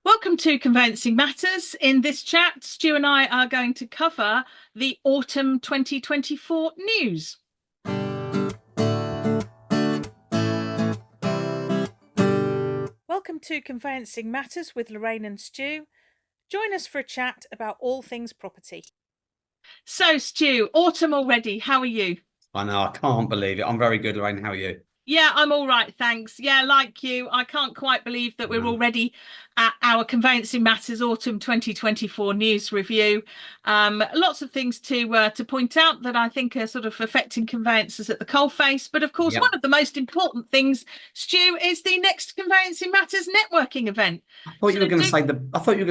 Welcome to Conveyancing Matters. In this chat, Stu and I are going to cover the autumn 2024 news. Welcome to Conveyancing Matters with Lorraine and Stu. Join us for a chat about all things property. So, Stu, autumn already. How are you? I know, I can't believe it. I'm very good, Lorraine. How are you? Yeah, I'm all right, thanks. Yeah, like you, I can't quite believe that we're No. already at our Conveyancing Matters Autumn 2024 news review. Lots of things to point out that I think are sort of affecting conveyancers at the coalface. But of course, one Yep. of the most important things, Stu, is the next Conveyancing Matters networking event. So do I thought you were going to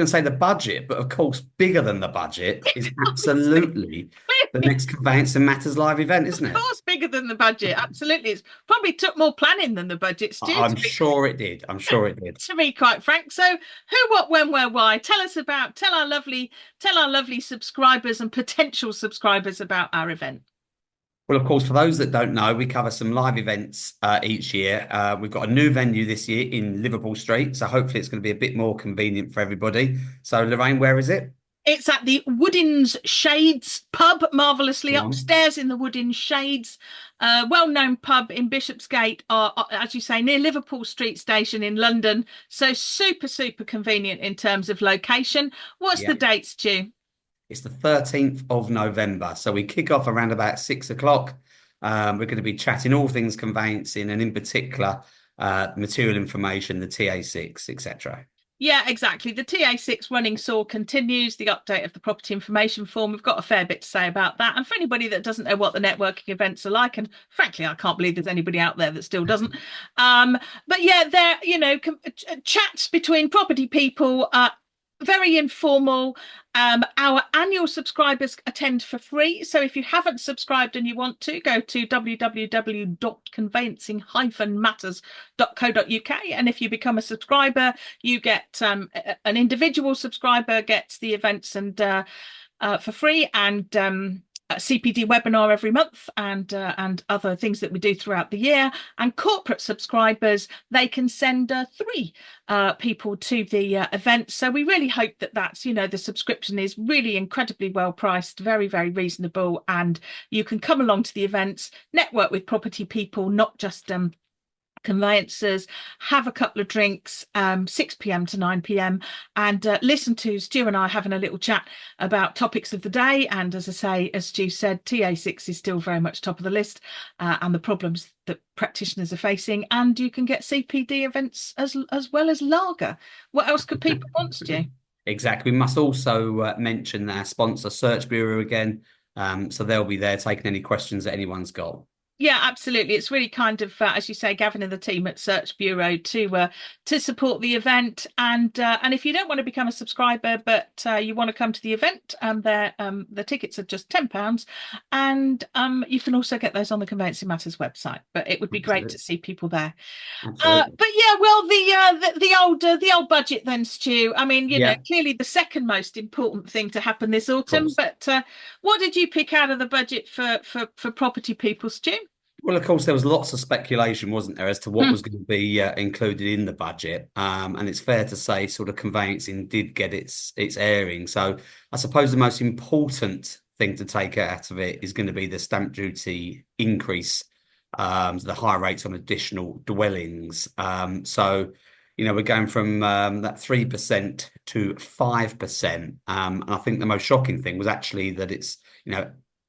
say the budget, but of course, bigger than the budget is absolutely the next Conveyancing Matters live event, isn't of it? course bigger than the budget. Absolutely, it's probably took more planning than the budget, Stu. I'm sure it did. I'm sure it did. To be quite frank. So who, what, when, where, why? Tell our lovely subscribers and potential subscribers about our event. Well, of course, for those that don't know, we cover some live events each year. We've got a new venue this year in Liverpool Street, so hopefully it's going to be a bit more convenient for everybody. So, Lorraine, where is it? It's at the Woodin's Shades pub, marvellously Go on. upstairs in the Woodin's Shades, well-known pub in Bishopsgate, as you say, near Liverpool Street Station in London. So super convenient in terms of location. What's the Yeah. date, Stu? It's the 13th of November. So we kick off around about 6 o'clock. We're going to be chatting all things conveyancing and in particular, material information, the TA6, etc. Yeah, exactly. The TA6 running saw continues, the update of the property information form. We've got a fair bit to say about that. And for anybody that doesn't know what the networking events are like, and frankly, I can't believe there's anybody out there that still doesn't. But yeah, they're, chats between property people, very informal. Our annual subscribers attend for free. So if you haven't subscribed and you want to, go to www.conveyancing-matters.co.uk. And if you become a subscriber, you get an individual subscriber gets the events and for free, and a CPD webinar every month, and other things that we do throughout the year. And corporate subscribers, they can send three people to the event. So we really hope that the subscription is really incredibly well priced, very reasonable, and you can come along to the events, network with property people, not just conveyancers, have a couple of drinks, 6 p.m. to 9 p.m, and listen to Stu and I having a little chat about topics of the day. And as I say, as Stu said, TA6 is still very much top of the list, and the problems that practitioners are facing. And you can get CPD events as well as lager. What else could people want, Stu? Exactly. We must also mention our sponsor, Search Bureau, again. So they'll be there taking any questions that anyone's got. Yeah, absolutely. It's really kind of, as you say, Gavin and the team at Search Bureau to support the event. And if you don't want to become a subscriber, but you want to come to the event, the tickets are just £10, and you can also get those on the Conveyancing Matters website. But it would be great to see people there. Absolutely. But yeah, well, the old budget then, Stu. I mean, Yeah, clearly the second most important thing to happen this of autumn. course. But what did you pick out of the budget for property people, Stu? Well, of course, there was lots of speculation, wasn't there, as to what was going to be included in the budget. And it's fair to say, sort of conveyancing did get its airing. So I suppose the most important thing to take out of it is going to be the stamp duty increase, the higher rates on additional dwellings. We're going from that 3% to 5%. And I think the most shocking thing was actually that it's,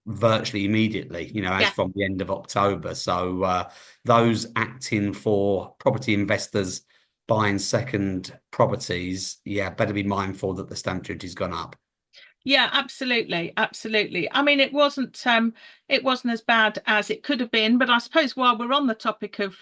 virtually immediately, as Yeah. from the end of October. So those acting for property investors buying second properties, better be mindful that the stamp duty's gone up. Yeah, absolutely. I mean, it wasn't as bad as it could have been, but I suppose while we're on the topic of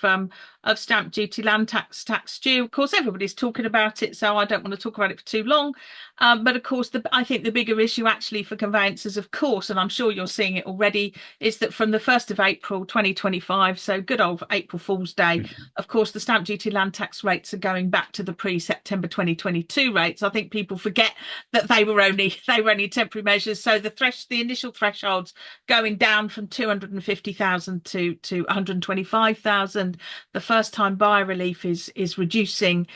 stamp duty, land tax due, of course, everybody's talking about it, so I don't want to talk about it for too long. But of course, I think the bigger issue actually for conveyancers, of course, and I'm sure you're seeing it already, is that from the 1st of April 2025, so good old April Fool's Day, of course, the stamp duty land tax rates are going back to the pre-September 2022 rates. I think people forget that they were only temporary measures. So the initial thresholds going down from 250,000 to 125,000. The first time buyer relief is reducing.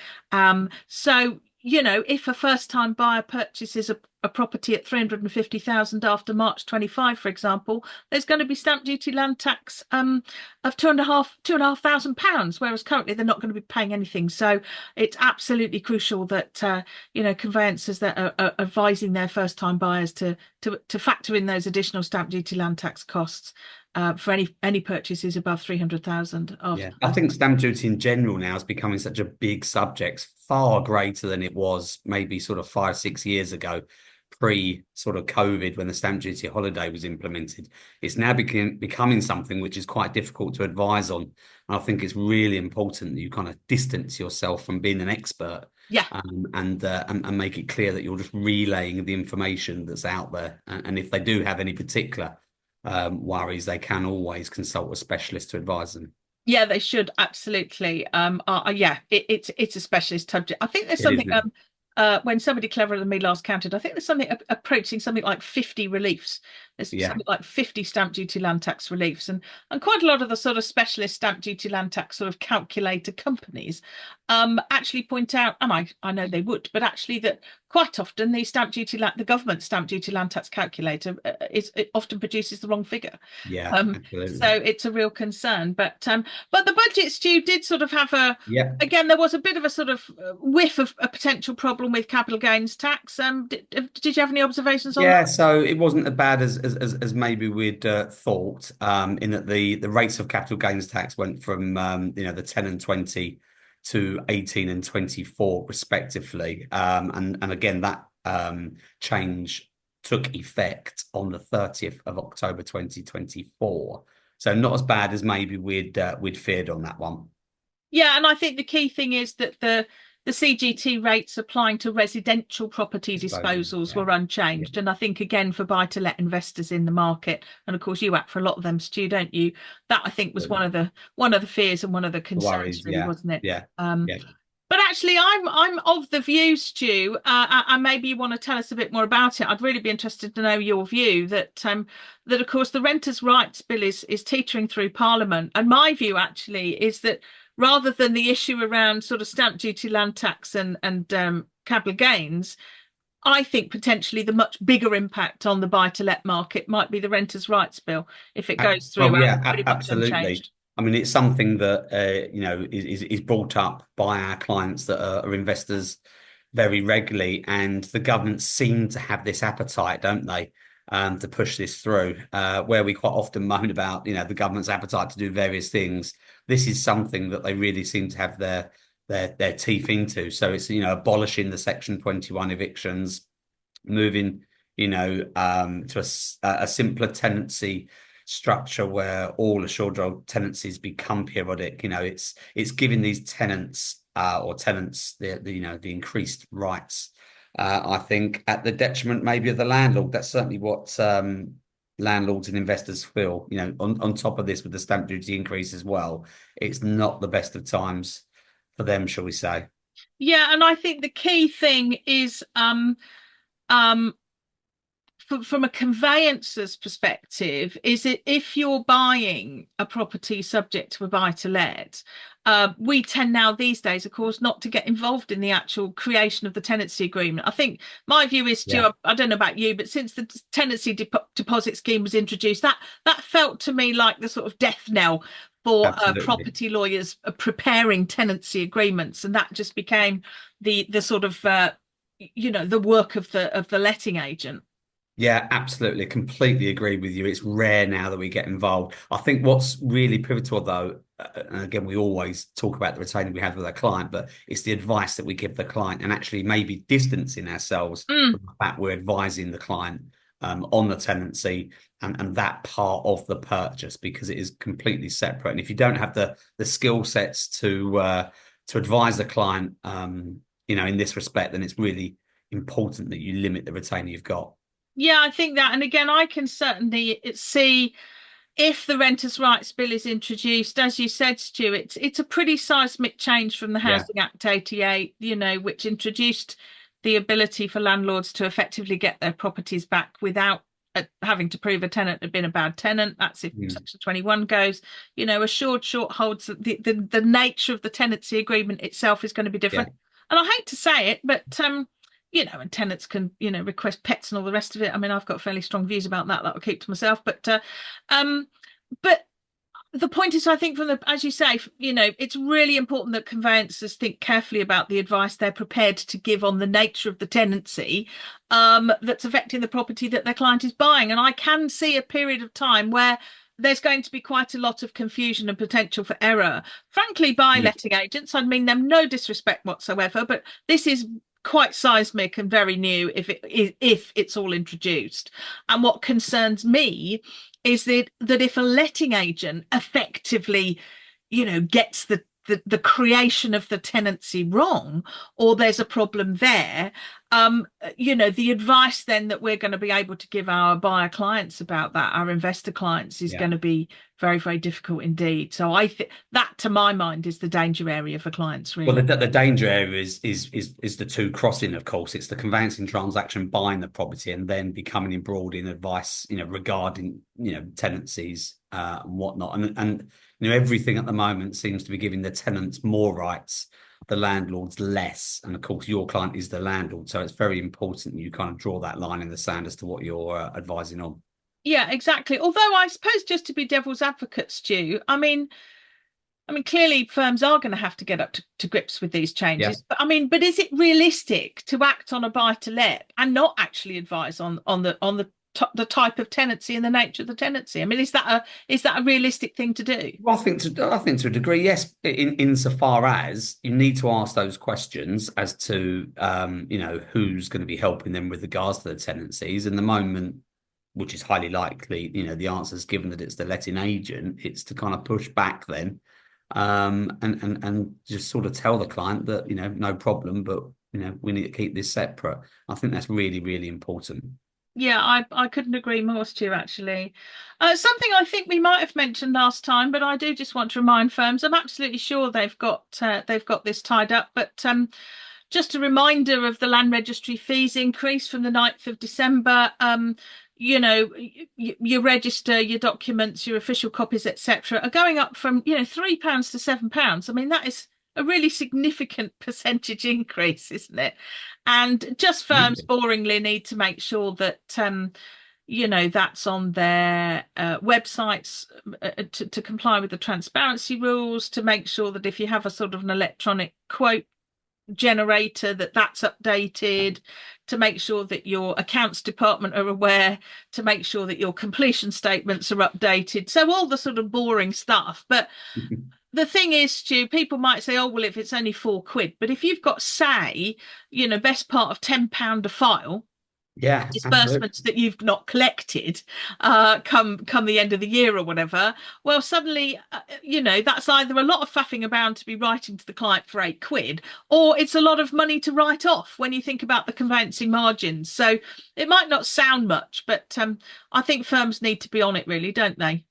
So you know, if a first-time buyer purchases a property at 350,000 after March 25, for example, there's going to be stamp duty land tax of £2,500, whereas currently they're not going to be paying anything. So it's absolutely crucial that you know, conveyancers that are advising their first-time buyers to factor in those additional stamp duty land tax costs for any purchases above 300,000 after. Yeah, I think stamp duty in general now is becoming such a big subject, far greater than it was maybe sort of 5, 6 years ago, pre sort of COVID, when the stamp duty holiday was implemented. It's now becoming something which is quite difficult to advise on. And I think it's really important that you kind of distance yourself from being an expert. Yeah. And make it clear that you're just relaying the information that's out there. And if they do have any particular worries, they can always consult a specialist to advise them. Yeah, they should absolutely. Yeah, it's a specialist subject. I think there's It is something. now. When somebody cleverer than me last counted, I think there's something approaching something like 50 reliefs. There's Yeah, something like 50 stamp duty land tax reliefs, and quite a lot of the sort of specialist stamp duty land tax sort of calculator companies actually point out, and I know they would, but actually that quite often the government stamp duty land tax calculator it often produces the wrong figure. yeah, So absolutely. it's a real concern. But the budget, Stu, did sort of have Yeah. again, there was a bit of a sort of whiff of a potential problem with capital gains tax. Did you have any observations on that? Yeah, so it wasn't as bad as maybe we'd thought, in that the rates of capital gains tax went from the 10 and 20 to 18 and 24 respectively. And again, that change took effect on the 30th of October 2024. So not as bad as maybe we'd feared on that one. Yeah, and I think the key thing is that the CGT rates applying to residential property Disposal. disposals Yeah. were unchanged. And I think, again, for buy-to-let investors in the market, and of course you act for a lot of them, Stu, don't you? That, I think, was one of the fears and one of the concerns, Worries. really, Yeah. wasn't it? Yeah. Um, Yeah. but actually, I'm of the view, Stu, and maybe you want to tell us a bit more about it. I'd really be interested to know your view that of course the Renters' Rights Bill is teetering through Parliament, and my view actually is that rather than the issue around sort of stamp duty, land tax, and capital gains, I think potentially the much bigger impact on the buy-to-let market might be the Renters' Rights Bill if it goes through, Well, yeah, pretty much absolutely. unchanged. I mean, it's something that is brought up by our clients that are investors very regularly, and the government seem to have this appetite, don't they, to push this through. Where we quite often moan about, the government's appetite to do various things, this is something that they really seem to have their teeth into. So it's abolishing the Section 21 evictions, moving to a simpler tenancy structure where all assured role tenancies become periodic. It's giving these tenants or tenants the increased rights. I think at the detriment maybe of the landlord. That's certainly what landlords and investors feel. On top of this, with the stamp duty increase as well, it's not the best of times for them, shall we say? Yeah, and I think the key thing is um from a conveyancer's perspective, is it if you're buying a property subject to a buy-to-let, we tend now these days, of course, not to get involved in the actual creation of the tenancy agreement. I think my view is, Yeah, Stu, I don't know about you, but since the tenancy deposit scheme was introduced, that felt to me like the sort of death knell for absolutely. property lawyers preparing tenancy agreements, and that just became the sort of the work of the letting agent. Yeah, absolutely. Completely agree with you. It's rare now that we get involved. I think what's really pivotal, though, and again, we always talk about the retainer we have with our client, but it's the advice that we give the client, and actually maybe distancing ourselves Mm. from the fact we're advising the client on the tenancy and that part of the purchase, because it is completely separate. And if you don't have the skill sets to advise the client, in this respect, then it's really important that you limit the retainer you've got. Yeah, I think that, and again, I can certainly see if the Renters' Rights Bill is introduced, as you said, Stu, it's a pretty seismic change from the Yeah. Housing Act 88, which introduced the ability for landlords to effectively get their properties back without having to prove a tenant had been a bad tenant. That's if Mm. Section 21 goes. Assured short holds that the nature of the tenancy agreement itself is going to be Yeah. different. And I hate to say it, but and tenants can, request pets and all the rest of it. I mean, I've got fairly strong views about that I'll keep to myself. Um, but the point is, I think as you say, it's really important that conveyancers think carefully about the advice they're prepared to give on the nature of the tenancy that's affecting the property that their client is buying. And I can see a period of time where there's going to be quite a lot of confusion and potential for error, frankly, by letting agents. I mean them no disrespect whatsoever, but this is quite seismic and very new if it's all introduced. And what concerns me is that if a letting agent effectively, gets the creation of the tenancy wrong, or there's a problem there, the advice then that we're going to be able to give our buyer clients about that, our investor clients, is going to be very, very difficult indeed. So I think that, to my mind, is the danger area for clients, really. Well, the danger area is the two crossing, of course. It's the conveyancing transaction, buying the property, and then becoming embroiled in advice, regarding, tenancies and whatnot. And everything at the moment seems to be giving the tenants more rights, the landlords less. And of course, your client is the landlord. So it's very important you kind of draw that line in the sand as to what you're advising on. Yeah, exactly. Although I suppose, just to be devil's advocate, Stu, I mean, clearly firms are going to have to get up to grips with these changes. Yeah. But is it realistic to act on a buy to let and not actually advise on the type of tenancy and the nature of the tenancy? I mean, is that a realistic thing to do? Well, I think to a degree, yes. Insofar as you need to ask those questions as to who's going to be helping them with regards to the tenancies. And the moment, which is highly likely, the answer is given that it's the letting agent, it's to kind of push back then. And just sort of tell the client that, no problem, but, we need to keep this separate. I think that's really, really important. Yeah, I couldn't agree more, Stu, actually. Something I think we might have mentioned last time, but I do just want to remind firms, I'm absolutely sure they've got this tied up, but just a reminder of the land registry fees increase from the 9th of December. You register your documents, your official copies, etc., are going up from £3 to £7. I mean, that is a really significant percentage increase, isn't it? And just firms boringly need to make sure that that's on their websites to comply with the transparency rules, to make sure that if you have a sort of an electronic quote generator, that's updated, to make sure that your accounts department are aware, to make sure that your completion statements are updated. So all the sort of boring stuff. But the thing is, Stu, people might say, oh, well, if it's only £4, but if you've got, say, best part of £10 a file, disbursements that you've not collected come the end of the year or whatever, well, suddenly that's either a lot of faffing about to be writing to the client for £8, or it's a lot of money to write off when you think about the conveyancing margins. So it might not sound much, but I think firms need to be on it, really, don't they?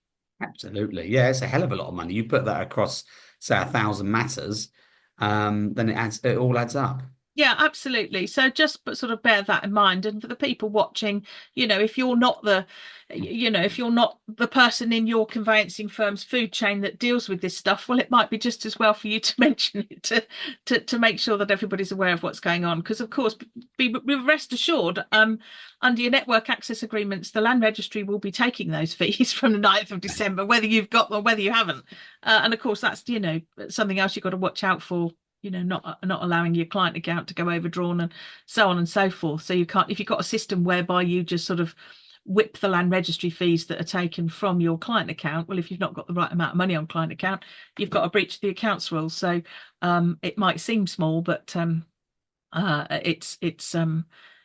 Absolutely. Yeah, it's a hell of a lot of money. You put that across, say, 1,000 matters, then it all adds up. Yeah, absolutely. So just sort of bear that in mind. And for the people watching, if you're not the person in your conveyancing firm's food chain that deals with this stuff, well, it might be just as well for you to mention it to make sure that everybody's aware of what's going on. Because of course, be rest assured, under your network access agreements, the land registry will be taking those fees from the 9th of December, whether you've got them or whether you haven't. And of course, that's something else you've got to watch out for. Not allowing your client account to go overdrawn and so on and so forth. So you can't, if you've got a system whereby you just sort of whip the land registry fees that are taken from your client account, well, if you've not got the right amount of money on client account, you've got to breach the accounts rules. So it might seem small, but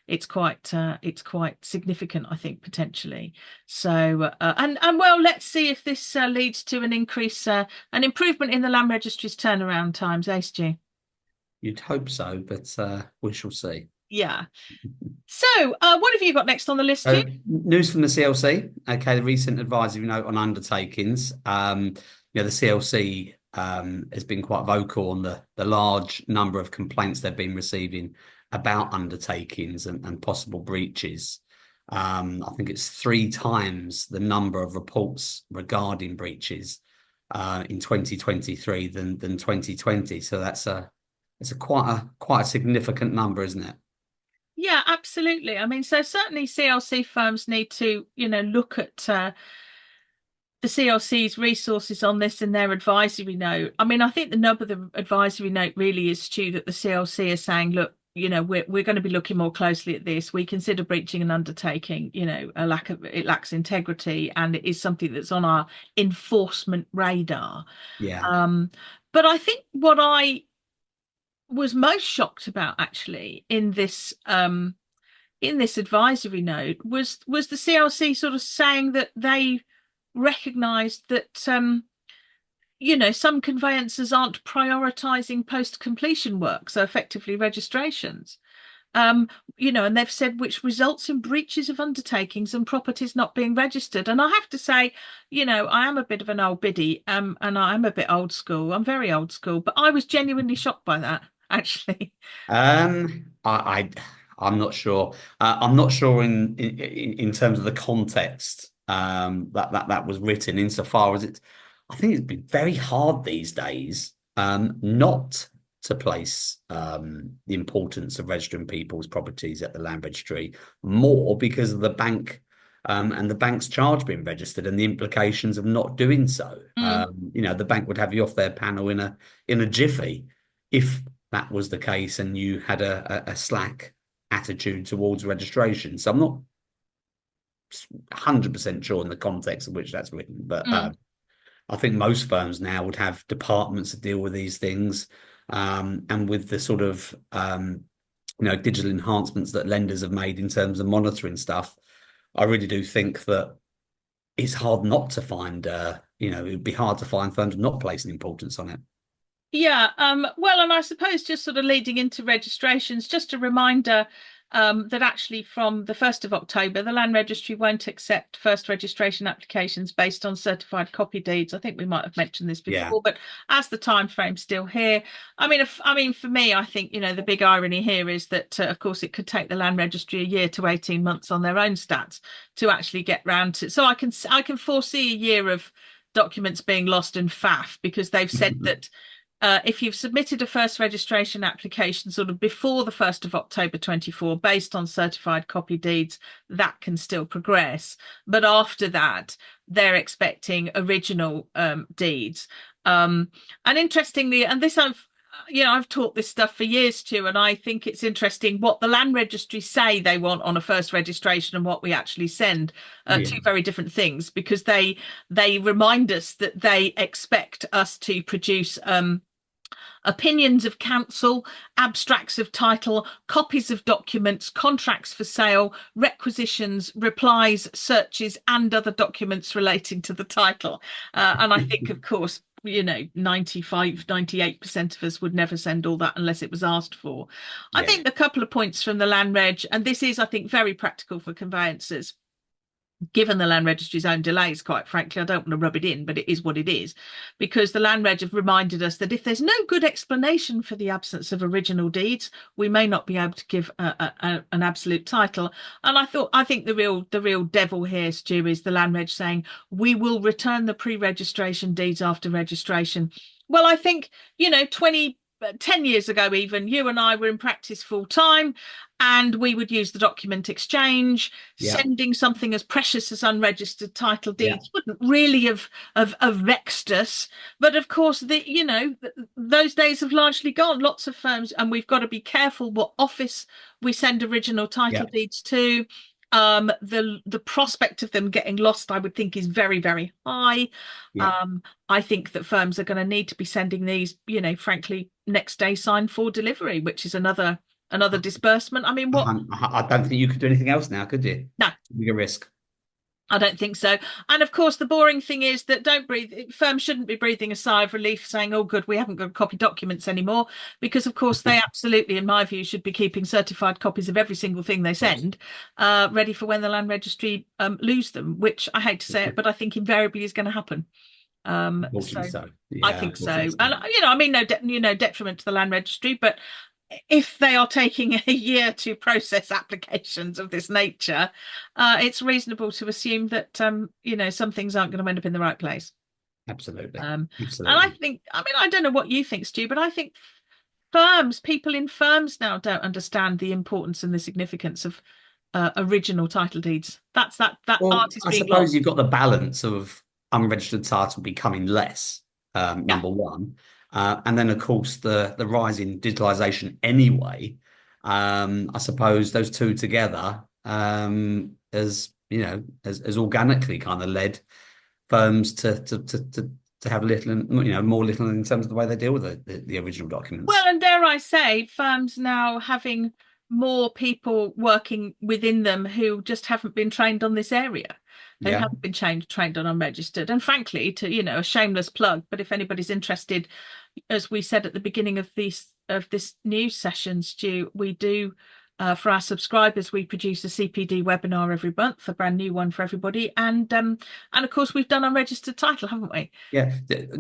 it's quite significant, I think, potentially. So and well, let's see if this leads to an improvement in the land registry's turnaround times, Stu? You'd hope so, but we shall see. Yeah. So what have you got next on the list, Stu? News from the CLC. Okay, the recent advisory note on undertakings. The CLC has been quite vocal on the large number of complaints they've been receiving about undertakings and possible breaches. I think it's 3 times the number of reports regarding breaches in 2023 than 2020. So that's a It's a quite a significant number, isn't it? Yeah, absolutely. I mean, so certainly CLC firms need to, look at the CLC's resources on this in their advisory note. I mean, I think the nub of the advisory note really is, Stu, that the CLC is saying, look, we're going to be looking more closely at this. We consider breaching an undertaking, it lacks integrity, and it is something that's on our enforcement radar. Yeah. Um, but I think what I was most shocked about actually in this advisory note was the CLC sort of saying that they recognised that some conveyancers aren't prioritising post-completion work, so effectively registrations. Um, and they've said which results in breaches of undertakings and properties not being registered. And I have to say, I am a bit of an old biddy, and I'm a bit old school. I'm very old school, but I was genuinely shocked by that, actually. I'm not sure. I'm not sure in terms of the context that was written. Insofar as it's, I think it's been very hard these days not to place the importance of registering people's properties at the land registry more because of the bank. And the bank's charge being registered and the implications of not doing so. Mm, The bank would have you off their panel in a jiffy if that was the case and you had a slack attitude towards registration. So I'm not 100% sure in the context in which that's written, but mm. I think most firms now would have departments that deal with these things. And with the sort of digital enhancements that lenders have made in terms of monitoring stuff, I really do think that it's hard not to find, it'd be hard to find firms not placing importance on it. Yeah, well, and I suppose just sort of leading into registrations, just a reminder that actually from the 1st of October, the Land Registry won't accept first registration applications based on certified copy deeds. I think we might have mentioned this Yeah. before, but as the time frame's still here, I mean, for me, I think, the big irony here is that, of course, it could take the Land Registry a year to 18 months on their own stats to actually get round to. So I can foresee a year of documents being lost in faff because they've said that if you've submitted a first registration application sort of before the 1st of October 24 based on certified copy deeds, that can still progress. But after that, they're expecting original deeds. And interestingly, and this I've taught this stuff for years too, and I think it's interesting what the land registry say they want on a first registration and what we actually send. Yeah. Two very different things, because they remind us that they expect us to produce opinions of counsel, abstracts of title, copies of documents, contracts for sale, requisitions, replies, searches, and other documents relating to the title. And I think, of course, 95, 98% of us would never send all that unless it was asked for. I Yeah. think a couple of points from the Land Reg, and this is, I think, very practical for conveyancers given the Land Registry's own delays, quite frankly. I don't want to rub it in, but it is what it is, because the Land Reg have reminded us that if there's no good explanation for the absence of original deeds, we may not be able to give an absolute title. And I think the real devil here, Stu, is the Land Reg saying we will return the pre-registration deeds after registration. Well, I think 10 years ago, even you and I were in practice full time, and we would use the document exchange. Yeah. Sending something as precious as unregistered title Yeah. deeds wouldn't really have vexed us. But of course, those days have largely gone. Lots of firms, and we've got to be careful what office we send original title Yeah. deeds to. The prospect of them getting lost, I would think, is very, very high. Yeah. I think that firms are going to need to be sending these, frankly, next day signed for delivery, which is another disbursement. I mean, I don't think you could do anything else now, could you? no, Bigger risk. I don't think so. And of course, the boring thing is that firms shouldn't be breathing a sigh of relief saying, oh, good, we haven't got to copy documents anymore. Because, of course, they absolutely, in my view, should be keeping certified copies of every single thing they send, ready for when the Land Registry lose them, which I hate to say it, but I think invariably is going to happen. Unfortunately So so. Yeah, I think so. unfortunately so. And, I mean, no detriment to the Land Registry, but if they are taking a year to process applications of this nature, it's reasonable to assume that some things aren't going to end up in the right place. Absolutely. And I Absolutely. think, I mean, I don't know what you think, Stu, but I think people in firms now don't understand the importance and the significance of original title deeds. That Well, art is I being suppose you've lost. got the balance of unregistered title becoming less, Yeah. number one. And then, of course, the rise in digitalization anyway. I suppose those two together, as you know, as organically kind of led firms to have little, and more little in terms of the way they deal with the original Well, documents. and dare I say, firms now having more people working within them who just haven't been trained on this area, who Yeah. haven't been trained on unregistered. And frankly, to a shameless plug, but if anybody's interested, as we said at the beginning of this news session, Stu, we do for our subscribers, we produce a CPD webinar every month, a brand new one for everybody, and of course we've done unregistered title, haven't we? Yeah.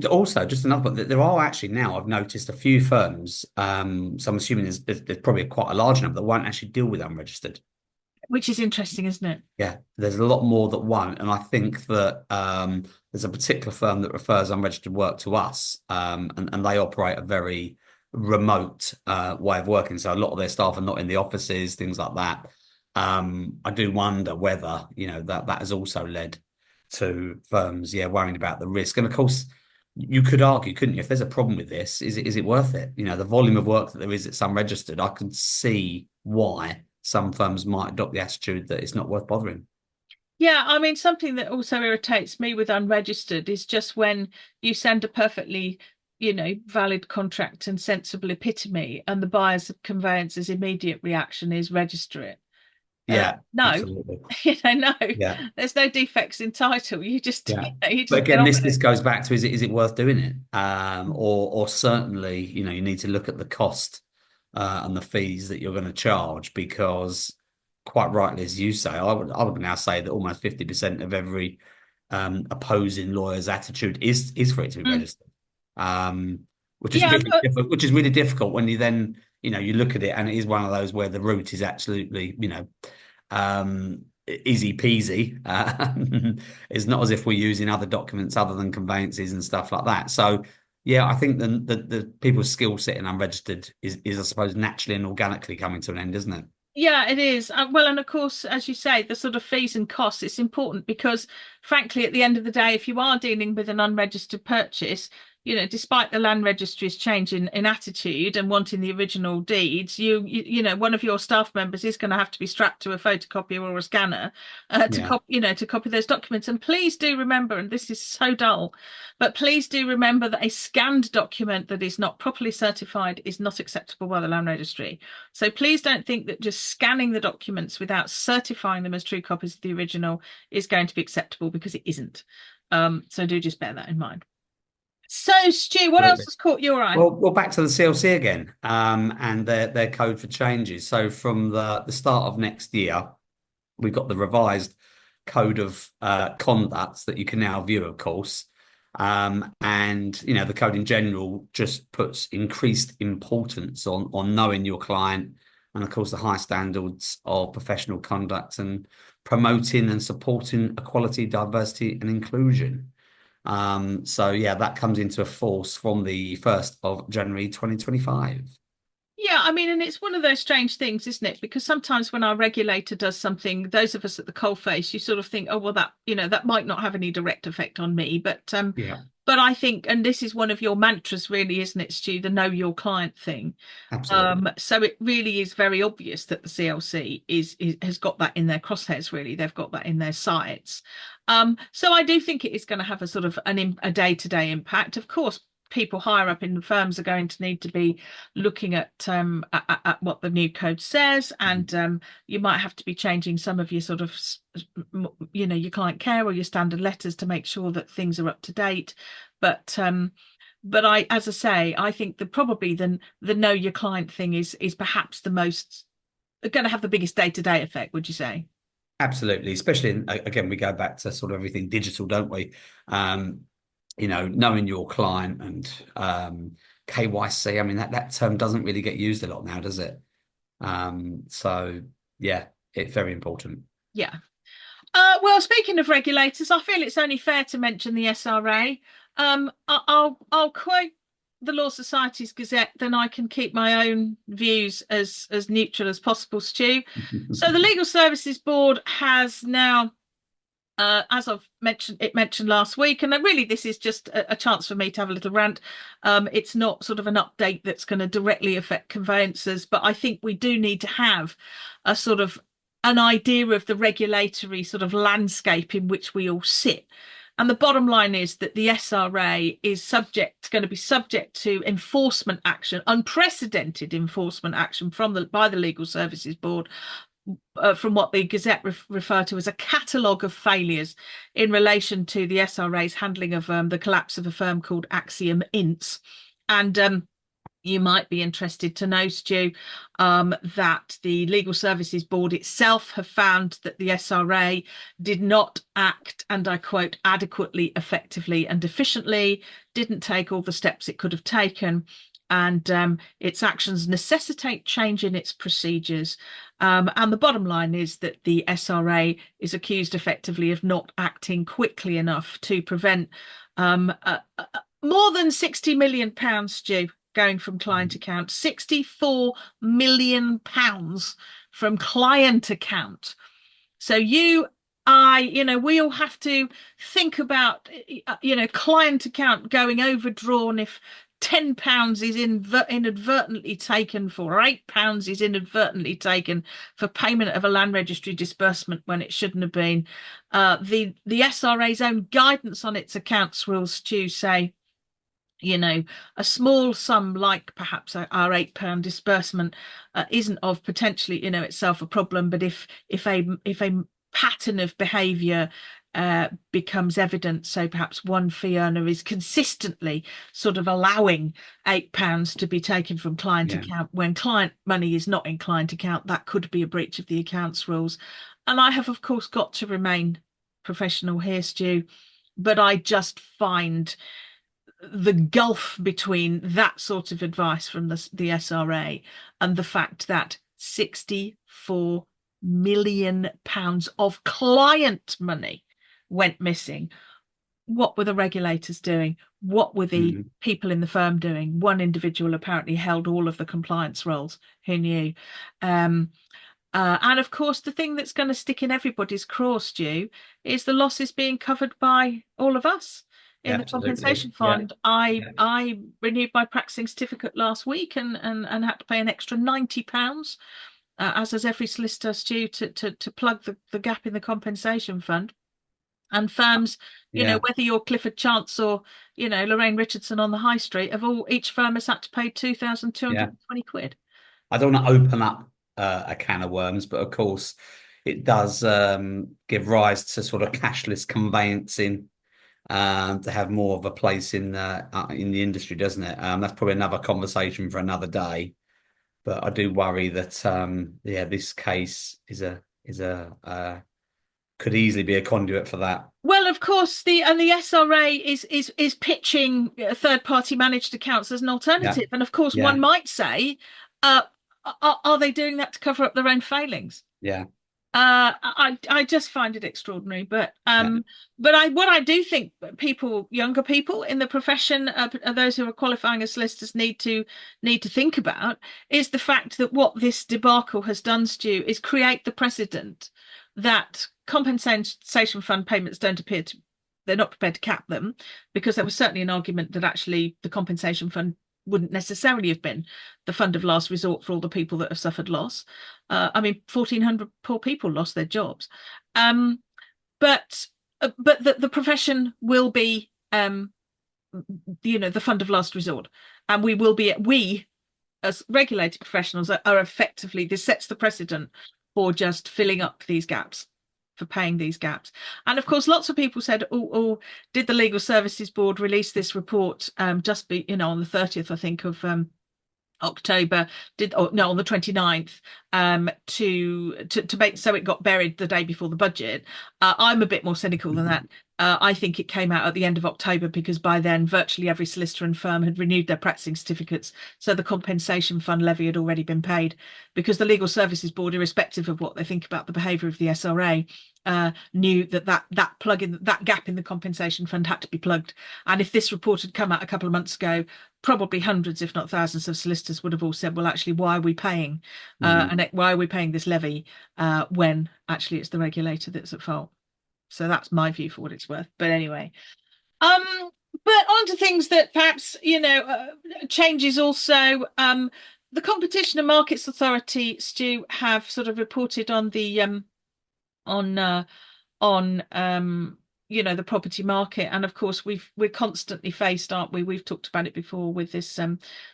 Also, just another point, there are actually now, I've noticed a few firms, so I'm assuming there's probably quite a large number that won't actually deal with unregistered. Which is interesting, isn't it? Yeah, there's a lot more that won't. And I think that there's a particular firm that refers unregistered work to us, and they operate a very remote way of working. So a lot of their staff are not in the offices, things like that. I do wonder whether, that has also led to firms, worrying about the risk. And of course, you could argue, couldn't you, if there's a problem with this, is it worth it? The volume of work that there is that's unregistered, I can see why some firms might adopt the attitude that it's not worth bothering. Yeah, I mean, something that also irritates me with unregistered is just when you send a perfectly, valid contract and sensible epitome, and the buyer's conveyancer's immediate reaction is register it. Yeah, No, absolutely. no, Yeah, there's no defects in title. You just, yeah. you But just get again, on this with this it. goes back to is it worth doing it? Or certainly, you need to look at the cost and the fees that you're going to charge because quite rightly, as you say, I would now say that almost 50% of every opposing lawyer's attitude is for it to be Mm. registered. Which is Yeah, really but difficult, which is really difficult when you then, you look at it and it is one of those where the route is absolutely, easy peasy. It's not as if we're using other documents other than conveyances and stuff like that. So, yeah, I think the people's skill set in unregistered is I suppose naturally and organically coming to an end, isn't it? yeah, it is. Well, and of course, as you say, the sort of fees and costs, it's important because, frankly, at the end of the day, if you are dealing with an unregistered purchase, despite the land registry's change in attitude and wanting the original deeds, one of your staff members is going to have to be strapped to a photocopier or a scanner Yeah, to copy those documents. And please do remember, and this is so dull, but please do remember that a scanned document that is not properly certified is not acceptable by the land registry. So please don't think that just scanning the documents without certifying them as true copies of the original is going to be acceptable because it isn't. So do just bear that in mind. So, Stu, what else absolutely. has caught your eye? Well, back to the CLC again, and their code for changes. So from the start of next year, we've got the revised code of conduct that you can now view, of course. And the code in general just puts increased importance on knowing your client, and of course the high standards of professional conduct and promoting and supporting equality, diversity, and inclusion. So yeah, that comes into force from the 1st of January 2025. Yeah, I mean, and it's one of those strange things, isn't it? Because sometimes when our regulator does something, those of us at the coalface, you sort of think, oh, well, that might not have any direct effect on me. Yeah, But I think, and this is one of your mantras, really, isn't it, Stu, the know your client thing. absolutely. So it really is very obvious that the CLC has got that in their crosshairs, really. They've got that in their sights. So I do think it is going to have a sort of a day-to-day impact. Of course, people higher up in the firms are going to need to be looking at what the new code says, and you might have to be changing some of your sort of your client care or your standard letters to make sure that things are up to date. But I, as I say, I think that probably the know your client thing is perhaps the most going to have the biggest day-to-day effect, would you say? Absolutely, especially again, we go back to sort of everything digital, don't we? Knowing your client and KYC. I mean, that term doesn't really get used a lot now, does it? So yeah, it's very important. Yeah. Well, speaking of regulators, I feel it's only fair to mention the SRA. I'll quote the Law Society's Gazette, then I can keep my own views as neutral as possible, Stu. So the Legal Services Board has now, as I've mentioned last week, and really this is just a chance for me to have a little rant. It's not sort of an update that's going to directly affect conveyancers, but I think we do need to have a sort of an idea of the regulatory sort of landscape in which we all sit. And the bottom line is that the SRA is going to be subject to enforcement action, unprecedented enforcement action by the Legal Services Board, from what the Gazette refer to as a catalogue of failures in relation to the SRA's handling of the collapse of a firm called Axiom Ince. And you might be interested to know, Stu, that the Legal Services Board itself have found that the SRA did not act, and I quote, adequately, effectively and efficiently, didn't take all the steps it could have taken, and its actions necessitate change in its procedures. And the bottom line is that the SRA is accused effectively of not acting quickly enough to prevent more than £60 million, Stu, going from client account, £64 million from client account. So we all have to think about, client account going overdrawn if £10 is inadvertently taken for, or £8 is inadvertently taken for payment of a land registry disbursement when it shouldn't have been. The SRA's own guidance on its accounts rules to say, a small sum like perhaps our £8 disbursement isn't of potentially, itself a problem. But if a pattern of behaviour becomes evident, so perhaps one fee earner is consistently sort of allowing £8 to be taken from client account when client money is not in client account, that could be a breach of the accounts rules. And I have, of course, got to remain professional here, Stu, but I just find the gulf between that sort of advice from the SRA and the fact that £64 million of client money went missing. What were the regulators doing? What were the people in the firm doing? One individual apparently held all of the compliance roles. Who knew? And of course, the thing that's going to stick in everybody's craw, Stu, is the losses being covered by all of us in the compensation fund. I renewed my practicing certificate last week and had to pay an extra £90, as does every solicitor, Stu, to plug the gap in the compensation fund. And firms, whether you're Clifford Chance or, Lorraine Richardson on the high street, each firm has had to pay £2,220. I don't want to open up a can of worms, but of course it does give rise to sort of cashless conveyancing to have more of a place in the industry, doesn't it? That's probably another conversation for another day. But I do worry that this case could easily be a conduit for that. Well, of course, the SRA is pitching third-party managed accounts as an alternative, and of course, one might say, are they doing that to cover up their own failings? Yeah. I just find it extraordinary, but what I do think younger people in the profession, those who are qualifying as solicitors, need to think about is the fact that what this debacle has done, Stu, is create the precedent that compensation fund payments they're not prepared to cap them, because there was certainly an argument that actually the compensation fund wouldn't necessarily have been the fund of last resort for all the people that have suffered loss. 1,400 poor people lost their jobs. But the profession will be, the fund of last resort, and we as regulated professionals are effectively, this sets the precedent for just filling up these gaps, for paying these gaps. And of course, lots of people said, did the Legal Services Board release this report on the 30th, I think, of October, on the 29th, to make so it got buried the day before the budget? I'm a bit more cynical than that. I think it came out at the end of October because by then virtually every solicitor and firm had renewed their practicing certificates. So the compensation fund levy had already been paid because the Legal Services Board, irrespective of what they think about the behaviour of the SRA, knew that gap in the compensation fund had to be plugged. And if this report had come out a couple of months ago, probably hundreds, if not thousands, of solicitors would have all said, well, actually, why are we paying and why are we paying this levy when actually it's the regulator that's at fault? So that's my view for what it's worth. But anyway, um, but on to things that perhaps, changes also. The Competition and Markets Authority, Stu, have sort of reported on the on the property market, and of course we're constantly faced, aren't we? We've talked about it before with this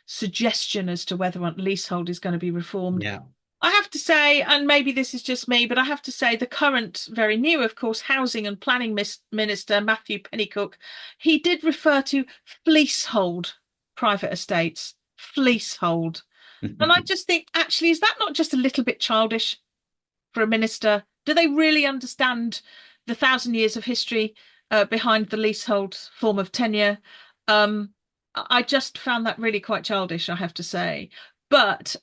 suggestion as to whether or not leasehold is going to be reformed. Yeah. I have to say, and maybe this is just me, but I have to say the current, very new, of course, Housing and Planning Minister, Matthew Pennycook, he did refer to fleecehold private estates, fleecehold. And I just think, actually, is that not just a little bit childish for a minister? Do they really understand the 1,000 years of history behind the leasehold form of tenure? I just found that really quite childish, I have to say. But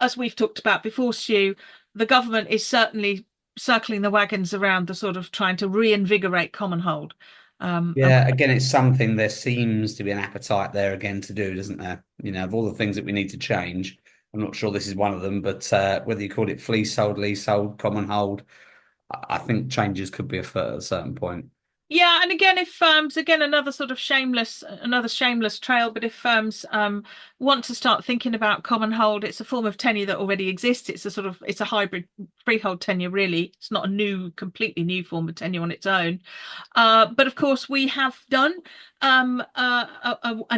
as we've talked about before, Stu, the government is certainly circling the wagons around the sort of trying to reinvigorate common hold. Yeah, again, it's something there seems to be an appetite there again to do, doesn't there? Of all the things that we need to change, I'm not sure this is one of them, but whether you call it fleecehold, leasehold, common hold, I think changes could be afoot at a certain point. Yeah, and again, if firms, again, another shameless trail, but if firms want to start thinking about common hold, it's a form of tenure that already exists. It's a hybrid freehold tenure, really. It's not a completely new form of tenure on its own. But of course, we have done an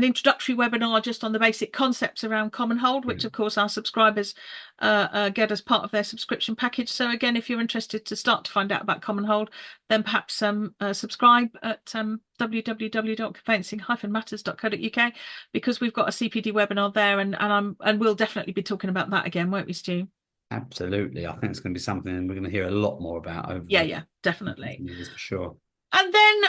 introductory webinar just on the basic concepts around common hold, which of course our subscribers get as part of their subscription package. So again, if you're interested to start to find out about common hold, then perhaps subscribe at www.conveyancing-matters.co.uk, because we've got a CPD webinar there, and we'll definitely be talking about that again, won't we, Stu? Absolutely. I think it's going to be something we're going to hear a lot more about over Yeah, definitely. years for sure. And then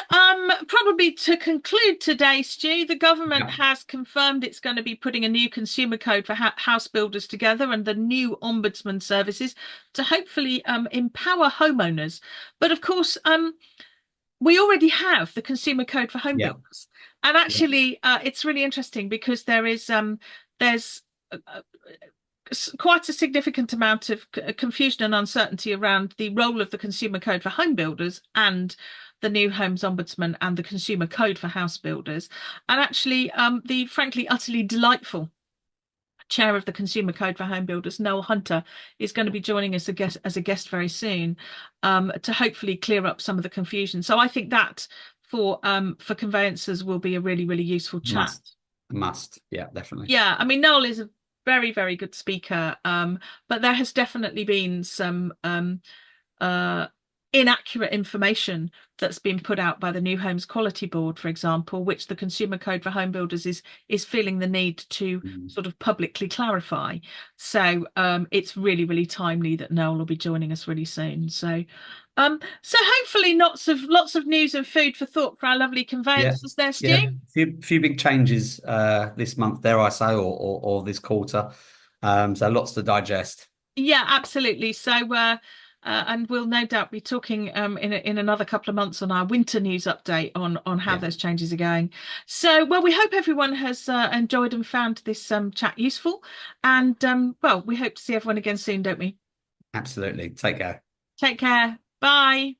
probably to conclude today, Stu, the government has confirmed it's going to be putting a new consumer code for house builders together and the new ombudsman services to hopefully empower homeowners. But of course, we already have the consumer code for home builders. And actually, it's really interesting because there's quite a significant amount of confusion and uncertainty around the role of the consumer code for home builders and the new Homes Ombudsman and the consumer code for house builders. And actually, the frankly utterly delightful chair of the consumer code for home builders, Noel Hunter, is going to be joining us as a guest very soon to hopefully clear up some of the confusion. So I think that for conveyancers will be a really, really useful chat. Must. Yeah, definitely. Yeah, I mean, Noel is a very, very good speaker, but there has definitely been some inaccurate information that's been put out by the New Homes Quality Board, for example, which the Consumer Code for Home Builders is feeling the need to sort of publicly clarify. So it's really, really timely that Noel will be joining us really soon. So hopefully lots of news and food for thought for our lovely conveyancers there, Stu. Yeah, few big changes this month, dare I say, or this quarter. So lots to digest. Yeah, absolutely. So and we'll no doubt be talking in another couple of months on our winter news update on how those changes are going. So, well, we hope everyone has enjoyed and found this chat useful. And, well, we hope to see everyone again soon, don't we? Absolutely. Take care. Take care. Bye.